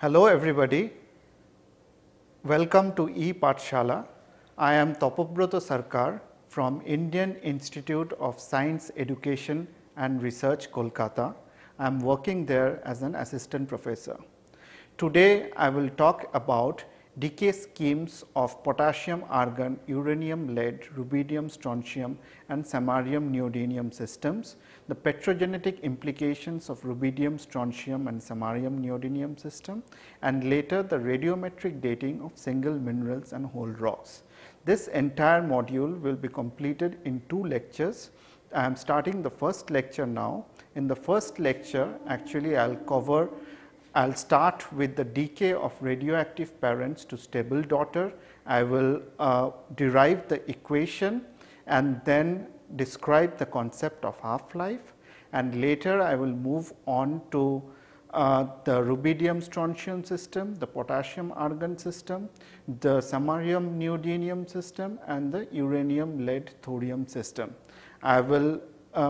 Hello everybody, welcome to E-Pathshala. I am Tapabrato Sarkar from Indian Institute of Science Education and Research, Kolkata. I am working there as an assistant professor. Today I will talk about decay schemes of potassium, argon, uranium, lead, rubidium, strontium and samarium neodymium systems, the petrogenetic implications of rubidium, strontium and samarium neodymium system, and later the radiometric dating of single minerals and whole rocks. This entire module will be completed in 2 lectures. I am starting the first lecture now. In the first lecture, actually I'll start with the decay of radioactive parents to stable daughter. I will derive the equation and then describe the concept of half-life, and later I will move on to the rubidium strontium system, the potassium argon system, the samarium neodymium system and the uranium lead thorium system. I will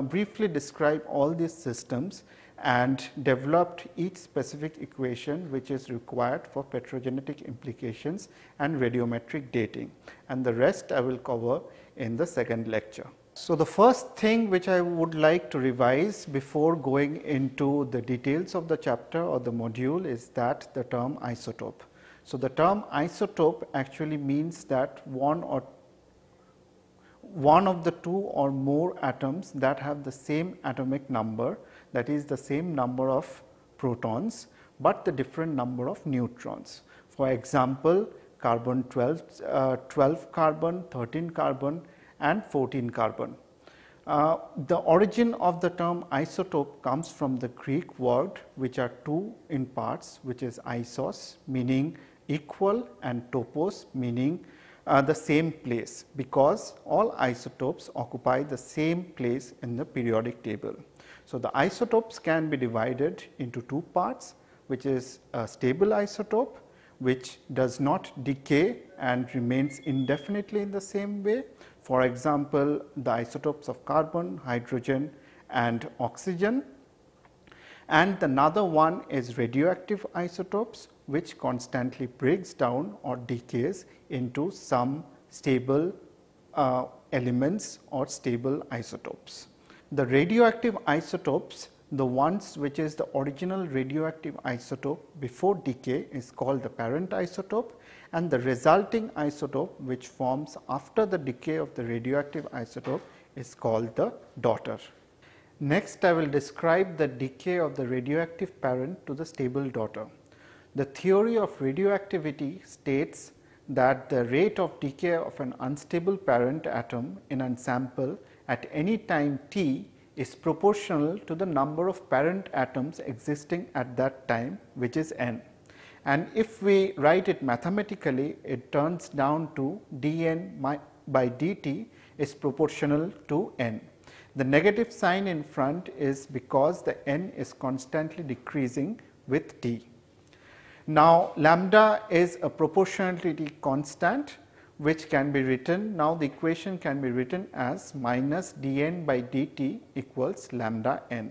briefly describe all these systems and developed each specific equation which is required for petrogenetic implications and radiometric dating, and the rest I will cover in the second lecture. So, the first thing which I would like to revise before going into the details of the chapter or the module is that the term isotope. So, the term isotope actually means that one of the 2 or more atoms that have the same atomic number, that is the same number of protons, but the different number of neutrons. For example, carbon 12 carbon, 13 carbon and 14 carbon. The origin of the term isotope comes from the Greek word which are 2 in parts, which is isos meaning equal and topos meaning the same place, because all isotopes occupy the same place in the periodic table. So, the isotopes can be divided into 2 parts, which is a stable isotope which does not decay and remains indefinitely in the same way. For example, the isotopes of carbon, hydrogen and oxygen, and another one is radioactive isotopes which constantly breaks down or decays into some stable elements or stable isotopes. The radioactive isotopes, the ones which is the original radioactive isotope before decay, is called the parent isotope, and the resulting isotope which forms after the decay of the radioactive isotope is called the daughter. Next, I will describe the decay of the radioactive parent to the stable daughter. The theory of radioactivity states that the rate of decay of an unstable parent atom in a sample at any time t is proportional to the number of parent atoms existing at that time, which is n. And if we write it mathematically, it turns down to dn by dt is proportional to n. The negative sign in front is because the n is constantly decreasing with t. Now, lambda is a proportionality constant which can be written, now the equation can be written as minus dn by dt equals lambda n,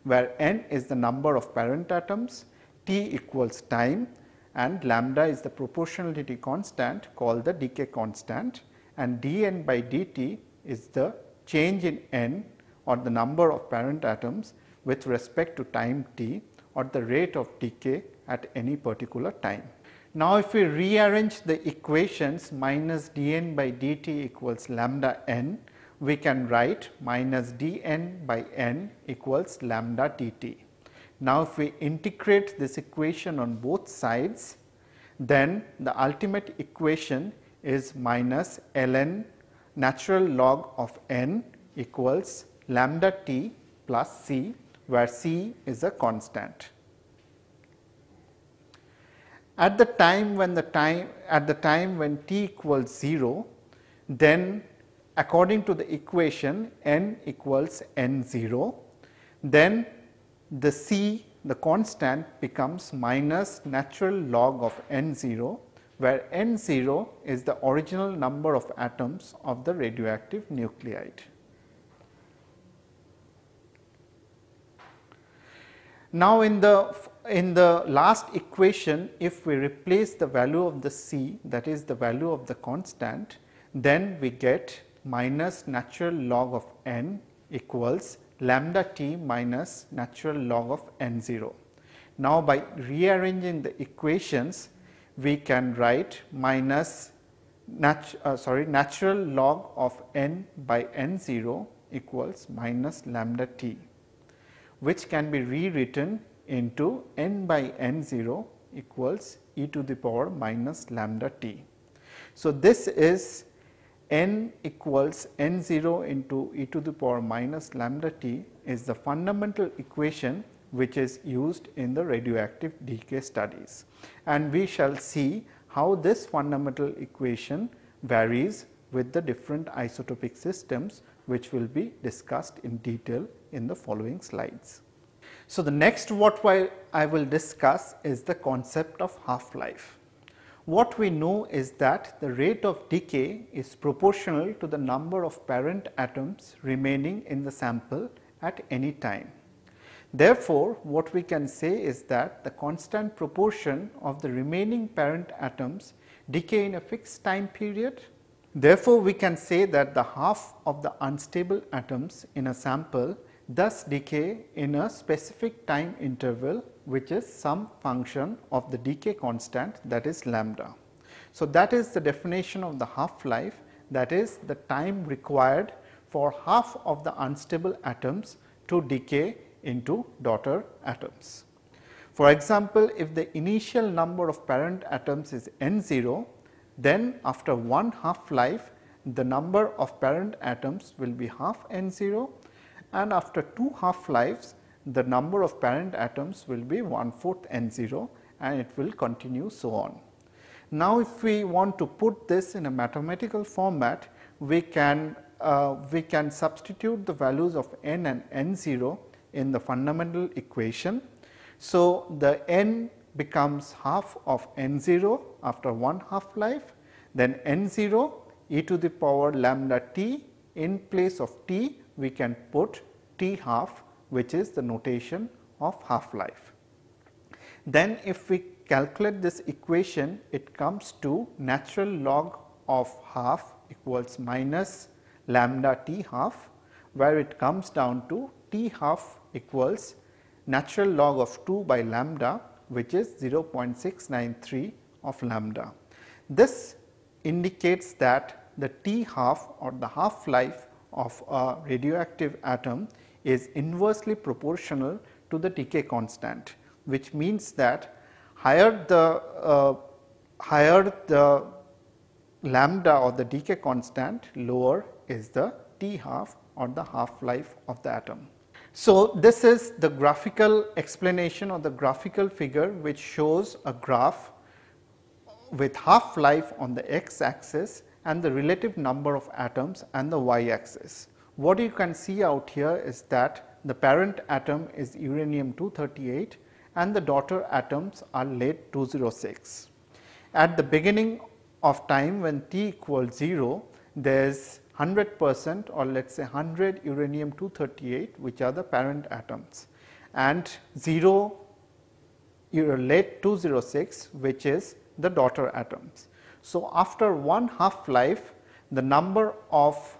where n is the number of parent atoms, t equals time and lambda is the proportionality constant called the decay constant, and dn by dt is the change in n or the number of parent atoms with respect to time t or the rate of decay at any particular time. Now, if we rearrange the equations minus dn by dt equals lambda n, we can write minus dn by n equals lambda dt. Now, if we integrate this equation on both sides, then the ultimate equation is minus ln natural log of n equals lambda t plus c, where c is a constant. At the time when t equals 0, then according to the equation n equals n0, then the c, the constant, becomes minus natural log of n0, where n0 is the original number of atoms of the radioactive nuclide. Now, in the in the last equation, if we replace the value of the C, that is the value of the constant, then we get minus natural log of n equals lambda t minus natural log of n 0. Now, by rearranging the equations, we can write minus natural log of n by n 0 equals minus lambda t, which can be rewritten into n by n 0 equals e to the power minus lambda t. So, this is n equals n 0 into e to the power minus lambda t is the fundamental equation which is used in the radioactive decay studies, and we shall see how this fundamental equation varies with the different isotopic systems, which will be discussed in detail in the following slides. So, the next what I will discuss is the concept of half-life. What we know is that the rate of decay is proportional to the number of parent atoms remaining in the sample at any time. Therefore, what we can say is that the constant proportion of the remaining parent atoms decay in a fixed time period. Therefore, we can say that the half of the unstable atoms in a sample thus decay in a specific time interval, which is some function of the decay constant, that is lambda. So, that is the definition of the half-life, that is the time required for half of the unstable atoms to decay into daughter atoms. For example, if the initial number of parent atoms is n 0, then after one half-life the number of parent atoms will be half n 0, and after two half-lives the number of parent atoms will be 1/4 n 0, and it will continue so on. Now, if we want to put this in a mathematical format, we can substitute the values of n and n 0 in the fundamental equation. So, the n becomes half of n 0 after one half-life, then n 0 e to the power lambda t, in place of t we can put t half, which is the notation of half-life. Then if we calculate this equation, it comes to natural log of half equals minus lambda t half, where it comes down to t half equals natural log of 2 by lambda, which is 0.693 of lambda. This indicates that the t half or the half-life of a radioactive atom is inversely proportional to the decay constant, which means that higher the lambda or the decay constant, lower is the t half or the half-life of the atom. So, this is the graphical explanation or the graphical figure which shows a graph with half-life on the x axis and the relative number of atoms and the y axis. What you can see out here is that the parent atom is uranium 238 and the daughter atoms are lead 206. At the beginning of time, when t equals 0, there is 100% or let us say 100 uranium 238, which are the parent atoms, and 0 lead 206, which is the daughter atoms. So, after one half-life, the number of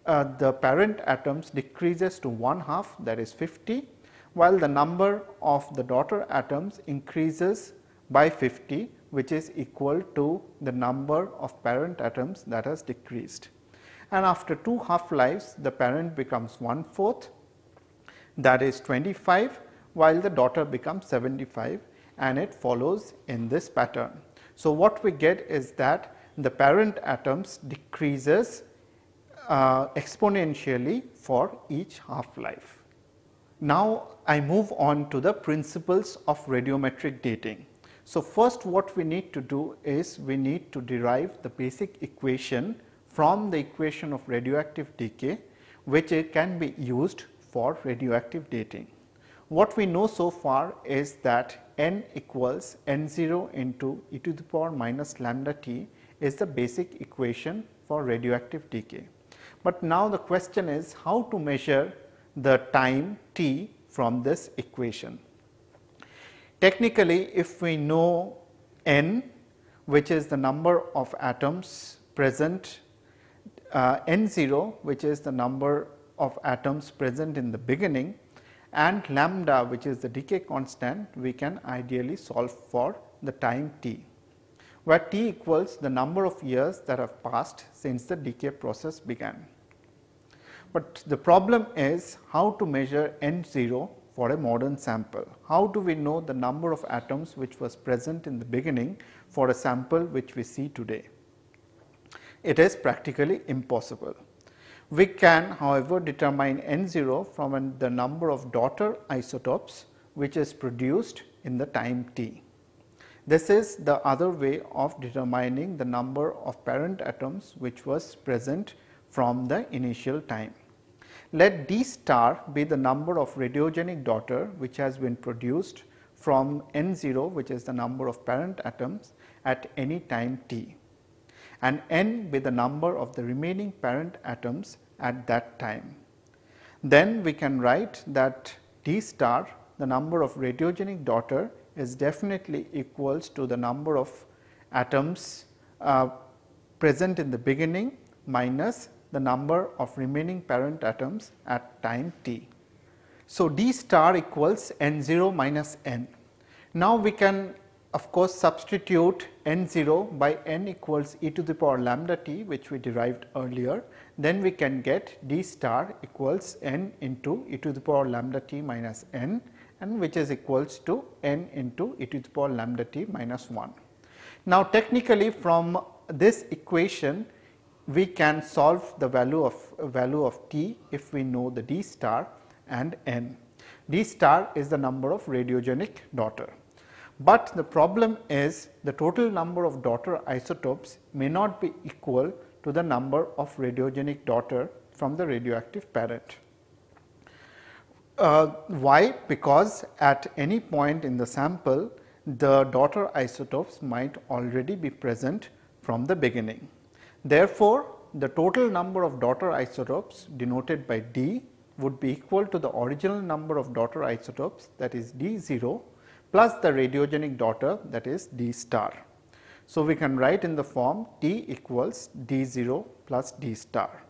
the parent atoms decreases to 1/2, that is 50, while the number of the daughter atoms increases by 50, which is equal to the number of parent atoms that has decreased. And after two half-lives, the parent becomes 1/4, that is 25, while the daughter becomes 75, and it follows in this pattern. So, what we get is that the parent atoms decreases exponentially for each half-life. Now, I move on to the principles of radiometric dating. So, first what we need to do is we need to derive the basic equation from the equation of radioactive decay, which it can be used for radioactive dating. What we know so far is that n equals n 0 into e to the power minus lambda t is the basic equation for radioactive decay. But now the question is how to measure the time t from this equation. Technically, if we know n, which is the number of atoms present, n0, which is the number of atoms present in the beginning, and lambda, which is the decay constant, we can ideally solve for the time t, where t equals the number of years that have passed since the decay process began. But the problem is how to measure n0 for a modern sample. How do we know the number of atoms which was present in the beginning for a sample which we see today? It is practically impossible. We can, however, determine n0 from the number of daughter isotopes which is produced in the time t. This is the other way of determining the number of parent atoms which was present from the initial time. Let d star be the number of radiogenic daughter which has been produced from n0, which is the number of parent atoms at any time t, and n be the number of the remaining parent atoms at that time. Then we can write that d star, the number of radiogenic daughter, is definitely equals to the number of atoms present in the beginning minus the number of remaining parent atoms at time t. So, d star equals n0 minus n. Now, we can of course substitute n0 by n equals e to the power lambda t, which we derived earlier. Then we can get d star equals n into e to the power lambda t minus n, and which is equals to n into e to the power lambda t minus 1. Now, technically from this equation we can solve the value of t if we know the d star and n. D star is the number of radiogenic daughter. But the problem is the total number of daughter isotopes may not be equal to the number of radiogenic daughter from the radioactive parent. Why? Because at any point in the sample, the daughter isotopes might already be present from the beginning. Therefore, the total number of daughter isotopes denoted by D would be equal to the original number of daughter isotopes, that is D0, plus the radiogenic daughter, that is D star. So, we can write in the form T equals D0 plus D star.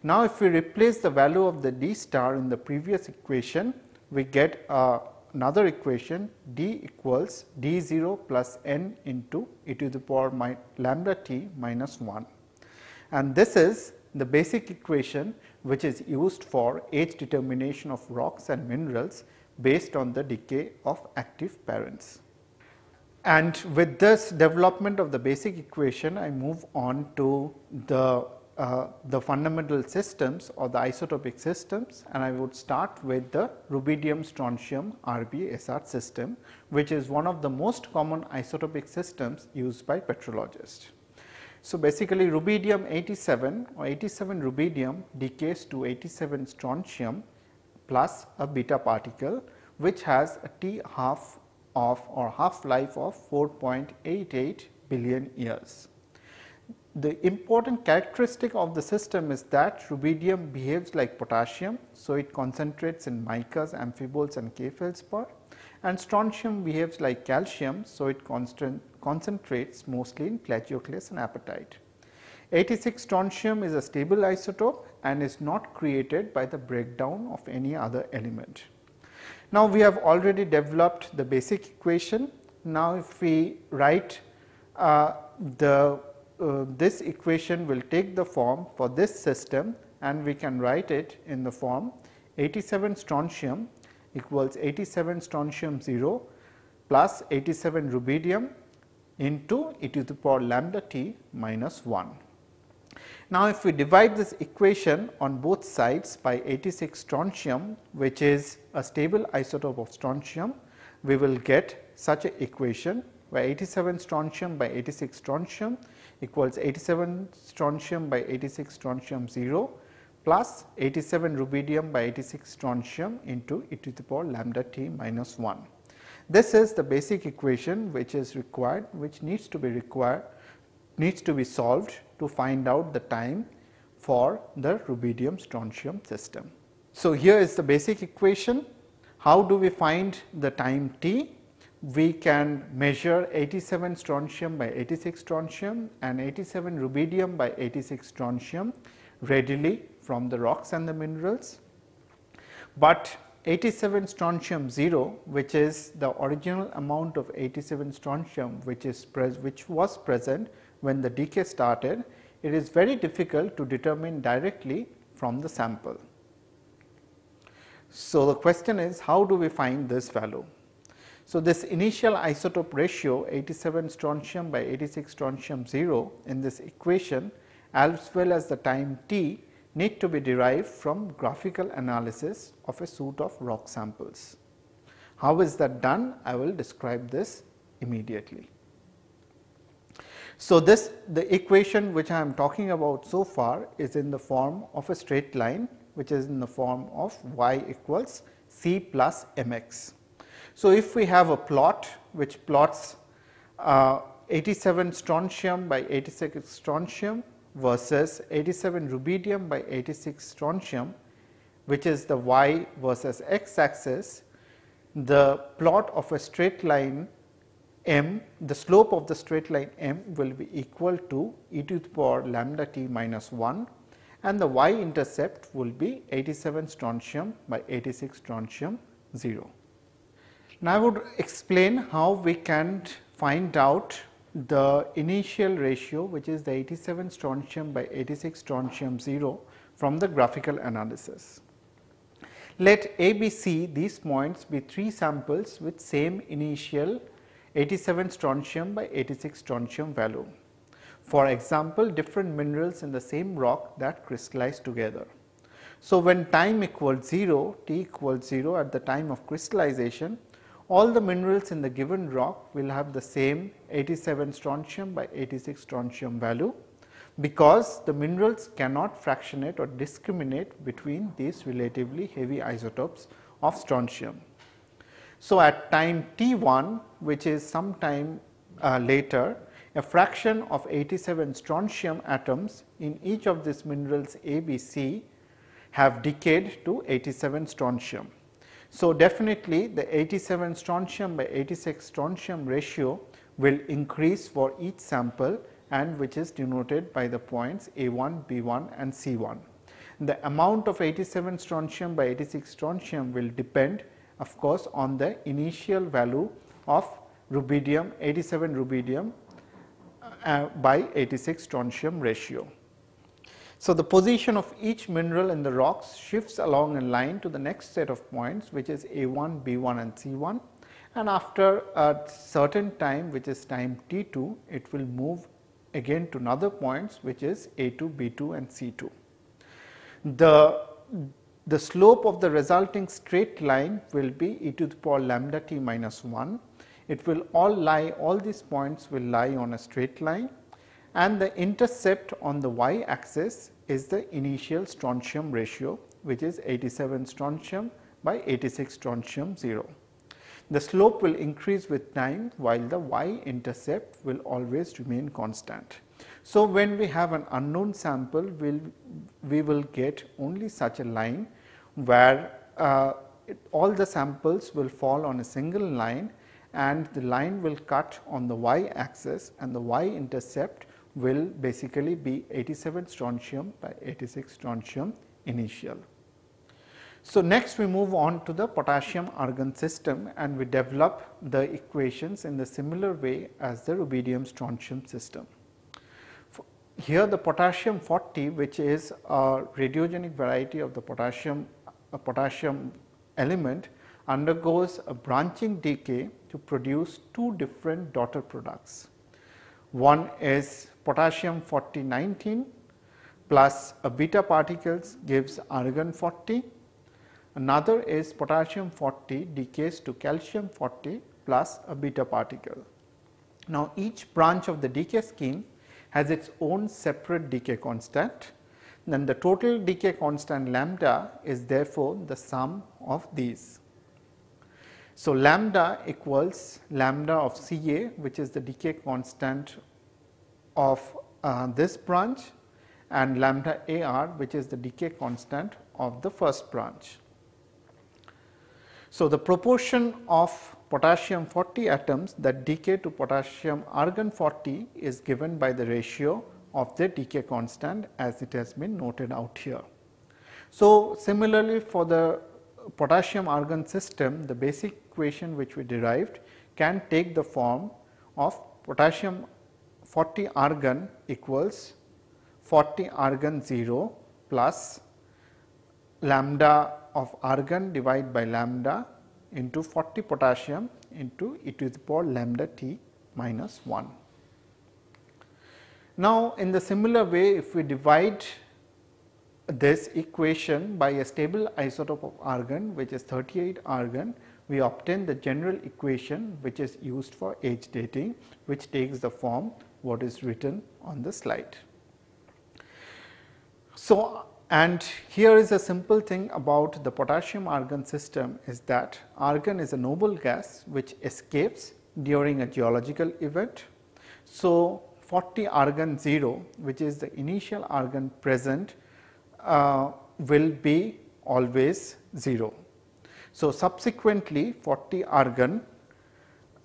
Now, if we replace the value of the D star in the previous equation, we get another equation D equals D0 plus n into e to the power lambda t minus 1. And this is the basic equation which is used for age determination of rocks and minerals based on the decay of active parents. And with this development of the basic equation, I move on to the fundamental systems or the isotopic systems, and I would start with the rubidium strontium RBSR system, which is one of the most common isotopic systems used by petrologists. So, basically rubidium 87 or 87 rubidium decays to 87 strontium plus a beta particle, which has a T half of or half life of 4.88 billion years. The important characteristic of the system is that rubidium behaves like potassium. So, it concentrates in micas, amphiboles and K feldspar, and strontium behaves like calcium. So, it concentrates mostly in plagioclase and apatite. 86 strontium is a stable isotope and is not created by the breakdown of any other element. Now, we have already developed the basic equation. Now, if we write this equation will take the form for this system, and we can write it in the form 87 strontium equals 87 strontium 0 plus 87 rubidium into e to the power lambda t minus 1. Now, if we divide this equation on both sides by 86 strontium, which is a stable isotope of strontium, we will get such an equation where 87 strontium by 86 strontium equals 87 strontium by 86 strontium 0 plus 87 rubidium by 86 strontium into e to the power lambda t minus 1. This is the basic equation which is required, which needs to be solved to find out the time for the rubidium strontium system. So, here is the basic equation. How do we find the time t? we can measure 87 strontium by 86 strontium and 87 rubidium by 86 strontium readily from the rocks and the minerals. But 87 strontium 0, which is the original amount of 87 strontium which was present when the decay started, it is very difficult to determine directly from the sample. So, the question is, how do we find this value? So, this initial isotope ratio 87 strontium by 86 strontium 0 in this equation as well as the time t need to be derived from graphical analysis of a suite of rock samples. How is that done? I will describe this immediately. So, the equation which I am talking about so far is in the form of a straight line, which is in the form of y equals c plus mx. So, if we have a plot which plots 87 strontium by 86 strontium versus 87 rubidium by 86 strontium, which is the y versus x axis, the plot of a straight line m, the slope of the straight line m will be equal to e to the power lambda t minus 1, and the y intercept will be 87 strontium by 86 strontium 0. Now, I would explain how we can find out the initial ratio, which is the 87 strontium by 86 strontium 0 from the graphical analysis. Let A, B, C these points be 3 samples with same initial 87 strontium by 86 strontium value. For example, different minerals in the same rock that crystallize together. So, when time equals 0, t equals 0 at the time of crystallization, all the minerals in the given rock will have the same 87 strontium by 86 strontium value, because the minerals cannot fractionate or discriminate between these relatively heavy isotopes of strontium. So, at time t1, which is some time later, a fraction of 87 strontium atoms in each of these minerals A, B, C have decayed to 87 strontium. So, definitely the 87 strontium by 86 strontium ratio will increase for each sample, and which is denoted by the points A1, B1 and C1. The amount of 87 strontium by 86 strontium will depend, of course, on the initial value of rubidium, 87 rubidium by 86 strontium ratio. So, the position of each mineral in the rocks shifts along a line to the next set of points, which is A1, B1 and C1, and after a certain time, which is time t2, it will move again to another points, which is A2, B2 and C2. The slope of the resulting straight line will be e to the power lambda t minus 1. It will all these points will lie on a straight line, and the intercept on the y axis is the initial strontium ratio, which is 87 strontium by 86 strontium 0. The slope will increase with time, while the y intercept will always remain constant. So, when we have an unknown sample, we will get only such a line where all the samples will fall on a single line, and the line will cut on the y axis, and the y intercept will basically be 87 strontium by 86 strontium initial. So, next we move on to the potassium argon system, and we develop the equations in the similar way as the rubidium strontium system. Here the potassium 40, which is a radiogenic variety of the potassium element, undergoes a branching decay to produce 2 different daughter products. One is potassium 40-19 plus a beta particles gives argon 40. Another is potassium 40 decays to calcium 40 plus a beta particle. Now, each branch of the decay scheme has its own separate decay constant. Then the total decay constant lambda is therefore the sum of these. So, lambda equals lambda of Ca, which is the decay constant of this branch, and lambda Ar, which is the decay constant of the first branch. So, the proportion of potassium 40 atoms that decay to potassium argon 40 is given by the ratio of the decay constant as it has been noted out here. So, similarly for the potassium argon system, the basic equation which we derived can take the form of potassium 40 argon equals 40 argon 0 plus lambda of argon divided by lambda into 40 potassium into e to the power lambda t minus 1. Now, in the similar way, if we divide this equation by a stable isotope of argon, which is 38 argon, we obtain the general equation which is used for age dating, which takes the form what is written on the slide. So, and here is a simple thing about the potassium argon system is that argon is a noble gas which escapes during a geological event. So, 40 argon 0, which is the initial argon present, will be always 0. So, subsequently 40 argon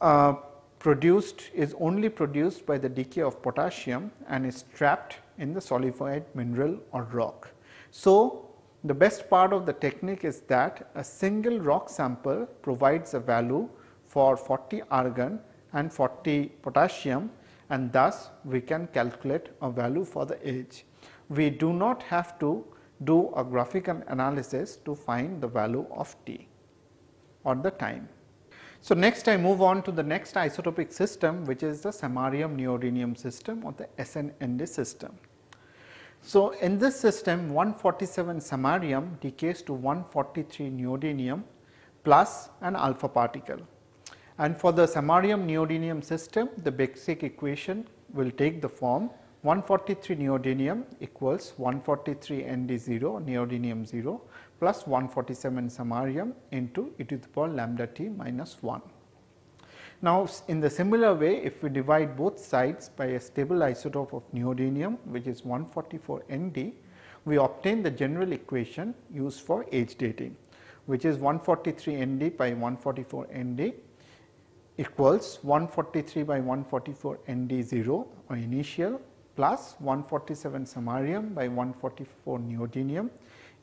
is only produced by the decay of potassium and is trapped in the solidified mineral or rock. So, the best part of the technique is that a single rock sample provides a value for 40 argon and 40 potassium, and thus we can calculate a value for the age. We do not have to do a graphical analysis to find the value of t or the time. So, next I move on to the next isotopic system, which is the samarium neodymium system or the SNND system. So, in this system 147 samarium decays to 143 neodymium plus an alpha particle, and for the samarium neodymium system the basic equation will take the form 143 neodymium equals 143 Nd0 neodymium 0 plus 147 samarium into e to the power lambda t minus 1. Now, in the similar way, if we divide both sides by a stable isotope of neodymium, which is 144 Nd, we obtain the general equation used for age dating, which is 143 Nd by 144 Nd equals 143 by 144 Nd0 or initial plus 147 samarium by 144 neodymium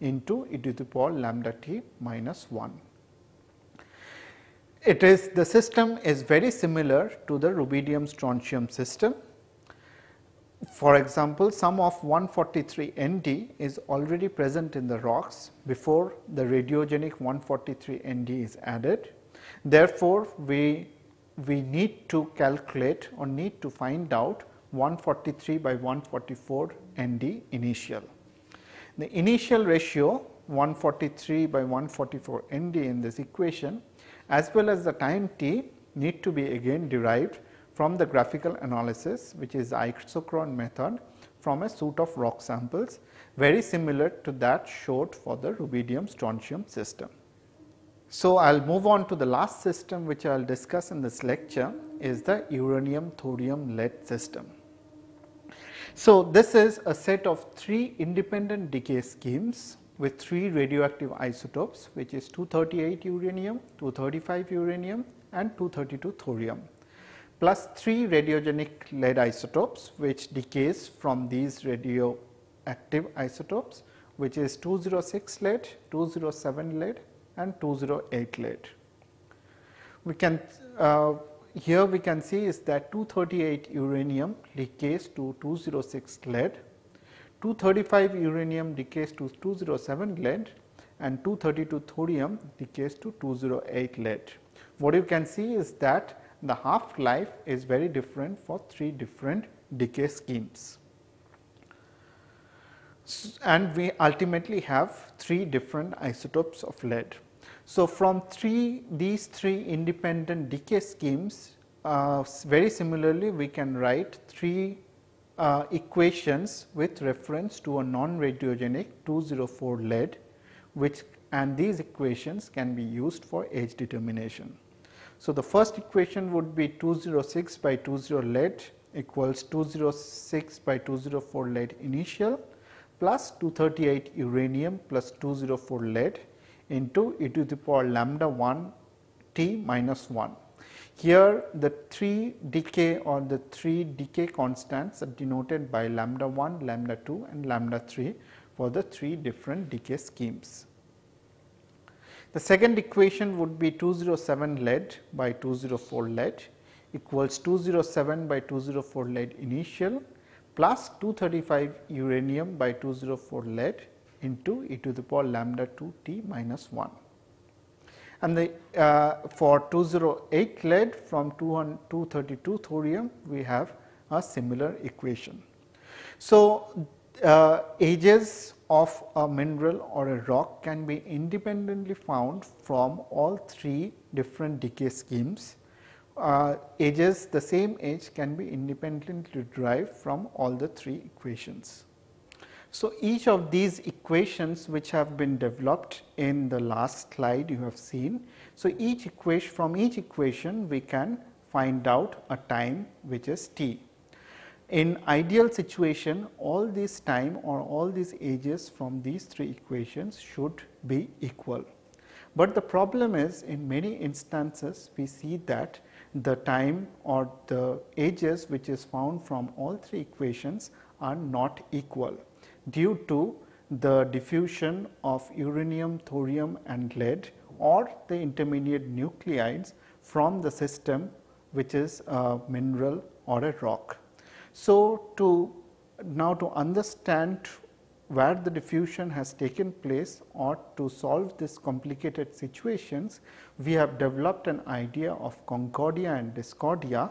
into e to the power lambda t minus 1. The system is very similar to the rubidium strontium system. For example, sum of 143 Nd is already present in the rocks before the radiogenic 143 Nd is added. Therefore, we need to calculate or need to find out 143 by 144 Nd initial. The initial ratio 143 by 144 Nd in this equation as well as the time t need to be again derived from the graphical analysis, which is the isochron method from a suite of rock samples, very similar to that showed for the rubidium strontium system. So, I will move on to the last system which I will discuss in this lecture is the uranium thorium lead system. So, this is a set of 3 independent decay schemes with 3 radioactive isotopes, which is 238 uranium, 235 uranium and 232 thorium, plus 3 radiogenic lead isotopes which decays from these radioactive isotopes, which is 206 lead, 207 lead and 208 lead. We can here we can see is that 238 uranium decays to 206 lead, 235 uranium decays to 207 lead and 232 thorium decays to 208 lead. What you can see is that the half life is very different for 3 different decay schemes, and we ultimately have 3 different isotopes of lead. So, from these 3 independent decay schemes, very similarly we can write 3 equations with reference to a non-radiogenic 204 lead, and these equations can be used for age determination. So, the first equation would be 206 by 20 lead equals 206 by 204 lead initial plus 238 uranium plus 204 lead into e to the power lambda 1 T minus 1. Here the 3 decay or the 3 decay constants are denoted by lambda 1, lambda 2 and lambda 3 for the 3 different decay schemes. The second equation would be 207 lead by 204 lead equals 207 by 204 lead initial plus 235 uranium by 204 lead into e to the power lambda 2 T minus 1. And the for 208 lead from 232 thorium, we have a similar equation. So, ages of a mineral or a rock can be independently found from all 3 different decay schemes. Ages, the same age can be independently derived from all the 3 equations. So, each of these equations which have been developed in the last slide you have seen. So, each equation, from each equation we can find out a time which is t. In ideal situation, all this time or all these ages from these 3 equations should be equal. But the problem is, in many instances we see that the time or the ages which is found from all 3 equations are not equal, due to the diffusion of uranium, thorium and lead or the intermediate nuclides from the system which is a mineral or a rock. So, to understand where the diffusion has taken place or to solve this complicated situations, we have developed an idea of concordia and discordia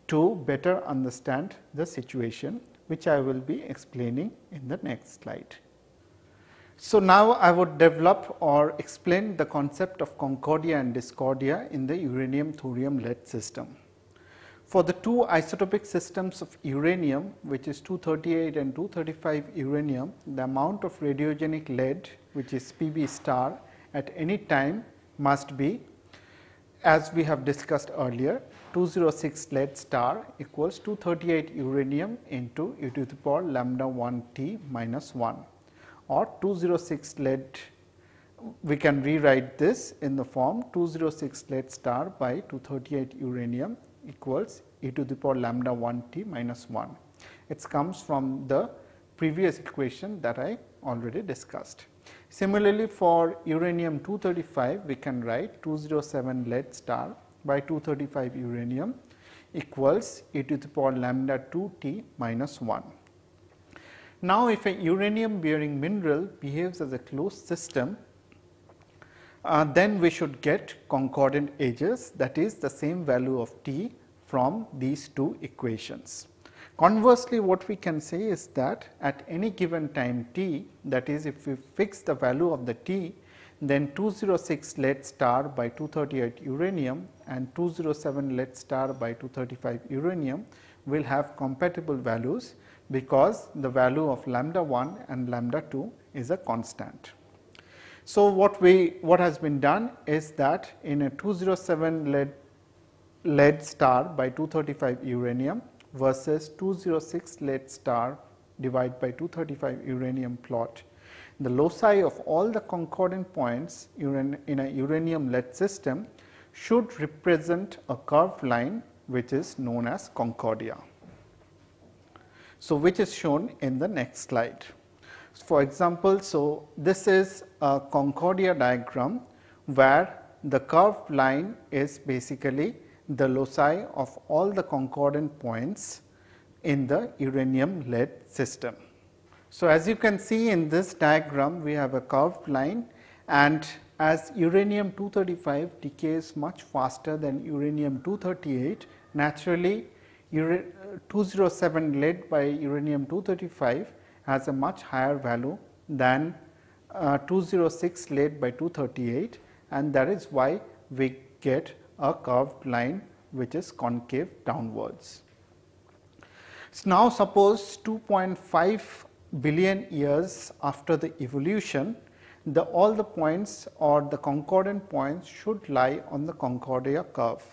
to better understand the situation, which I will be explaining in the next slide. So, now I would develop or explain the concept of concordia and discordia in the uranium thorium lead system. For the 2 isotopic systems of uranium, which is 238 and 235 uranium, the amount of radiogenic lead, which is Pb star, at any time must be, as we have discussed earlier, 206 lead star equals 238 uranium into e to the power lambda 1 T minus 1, or 206 lead, we can rewrite this in the form 206 lead star by 238 uranium equals e to the power lambda 1 T minus 1. It comes from the previous equation that I already discussed. Similarly, for uranium 235, we can write 207 lead star by 235 uranium equals e to the power lambda 2 T minus 1. Now, if a uranium bearing mineral behaves as a closed system, then we should get concordant ages, that is the same value of T from these 2 equations. Conversely, what we can say is that at any given time T, that is if we fix the value of the T, then 206 lead star by 238 uranium and 207 lead star by 235 uranium will have compatible values, because the value of lambda 1 and lambda 2 is a constant. So, what has been done is that in a 207 lead star by 235 uranium versus 206 lead star divided by 235 uranium plot, the loci of all the concordant points in a uranium lead system should represent a curved line which is known as concordia. So, which is shown in the next slide. For example, so this is a concordia diagram where the curved line is basically the loci of all the concordant points in the uranium lead system. So, as you can see in this diagram, we have a curved line, and as uranium 235 decays much faster than uranium 238, naturally 207 lead by uranium 235 has a much higher value than 206 lead by 238, and that is why we get a curved line which is concave downwards. So, now suppose 2.5 billion years after the evolution, all the points or the concordant points should lie on the concordia curve.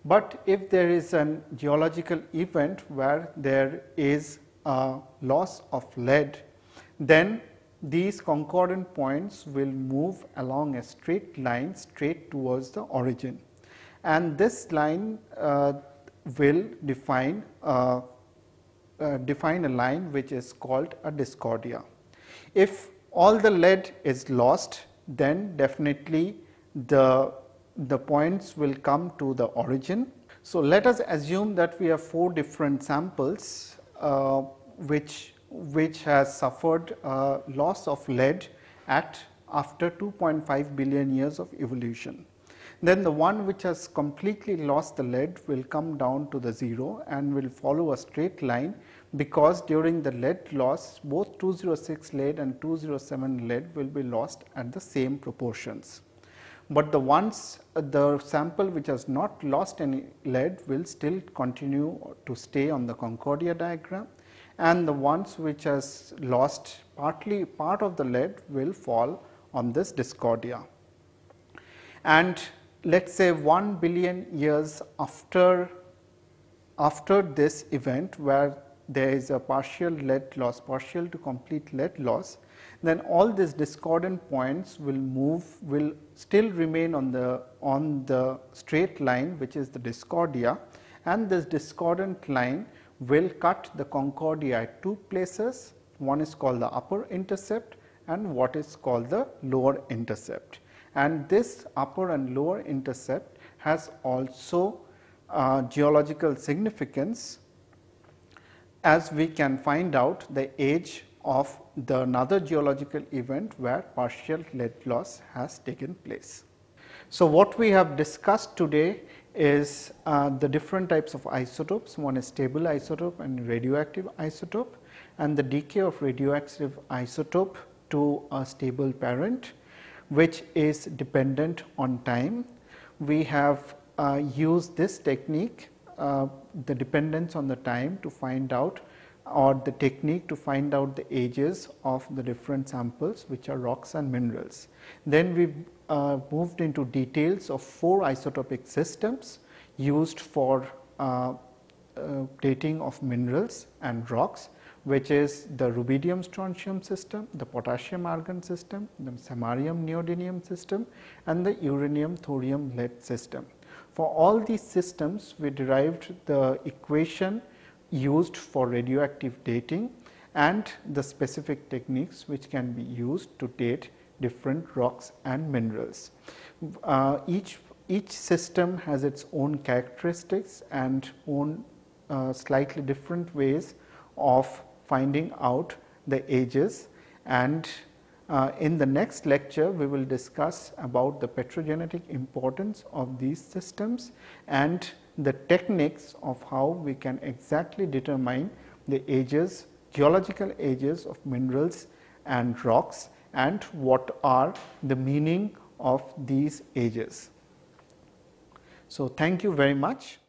But if there is a geological event where there is a loss of lead, then these concordant points will move along a straight line straight towards the origin, and this line will define a line which is called a discordia. If all the lead is lost, then definitely the points will come to the origin. So, let us assume that we have 4 different samples which has suffered loss of lead after 2.5 billion years of evolution. Then the one which has completely lost the lead will come down to the 0 and will follow a straight line, because during the lead loss both 206 lead and 207 lead will be lost at the same proportions. But the sample which has not lost any lead will still continue to stay on the Concordia diagram, and the ones which has lost part of the lead will fall on this discordia. And let us say 1 billion years after this event, where there is a partial lead loss, partial to complete lead loss, then all these discordant points will still remain on the straight line, which is the discordia, and this discordant line will cut the Concordia at 2 places. One is called the upper intercept and what is called the lower intercept, and this upper and lower intercept has also geological significance, as we can find out the age of another geological event where partial lead loss has taken place. So, what we have discussed today is the different types of isotopes. One is stable isotope and radioactive isotope, and the decay of radioactive isotope to a stable parent, which is dependent on time. We have used this technique, the dependence on the time, to find out, or the technique to find out the ages of the different samples which are rocks and minerals. Then we moved into details of 4 isotopic systems used for dating of minerals and rocks, which is the Rubidium Strontium system, the Potassium argon system, the Samarium neodymium system, and the Uranium Thorium lead system. For all these systems, we derived the equation used for radioactive dating and the specific techniques which can be used to date different rocks and minerals. Each system has its own characteristics and own slightly different ways of finding out the ages, and in the next lecture we will discuss about the petrogenetic importance of these systems and the techniques of how we can exactly determine the ages, geological ages of minerals and rocks, and what are the meaning of these ages. So, thank you very much.